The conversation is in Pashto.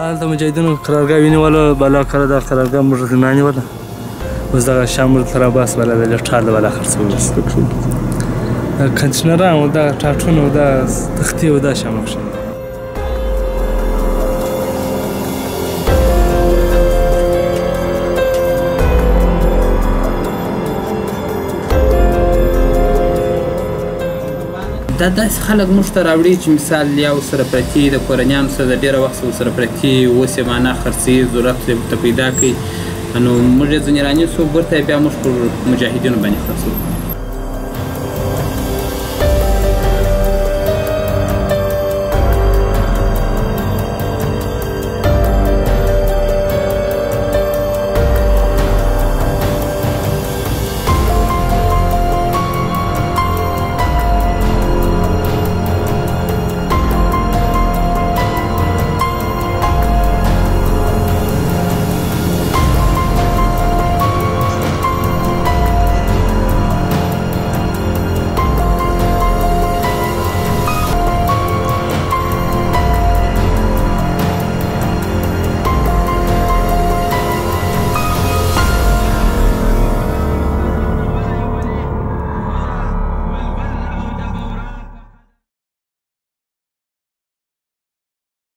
هلته مجاهدینو قرارګاه ونیوله بالا کله دا قرارګاه موږ نه نیوله اوس دغه شام موږ ته راباس بالا د ټال د بالا خرڅول کنټینران و دا ټاټونه و دا تختې و دا شام کښې دا داسې خلک موږ ته راوړي چې مثال یا ورسره پرتې د کورنیانو سره د ډېره وخت ورسره پرتې اوس یې معنا خرڅوي ضرورت یې ورته پیدا کوي نو موږ یې ځینې رانیسو بیرته یې بیا موږ پر مجاهدینو باندې خرڅوو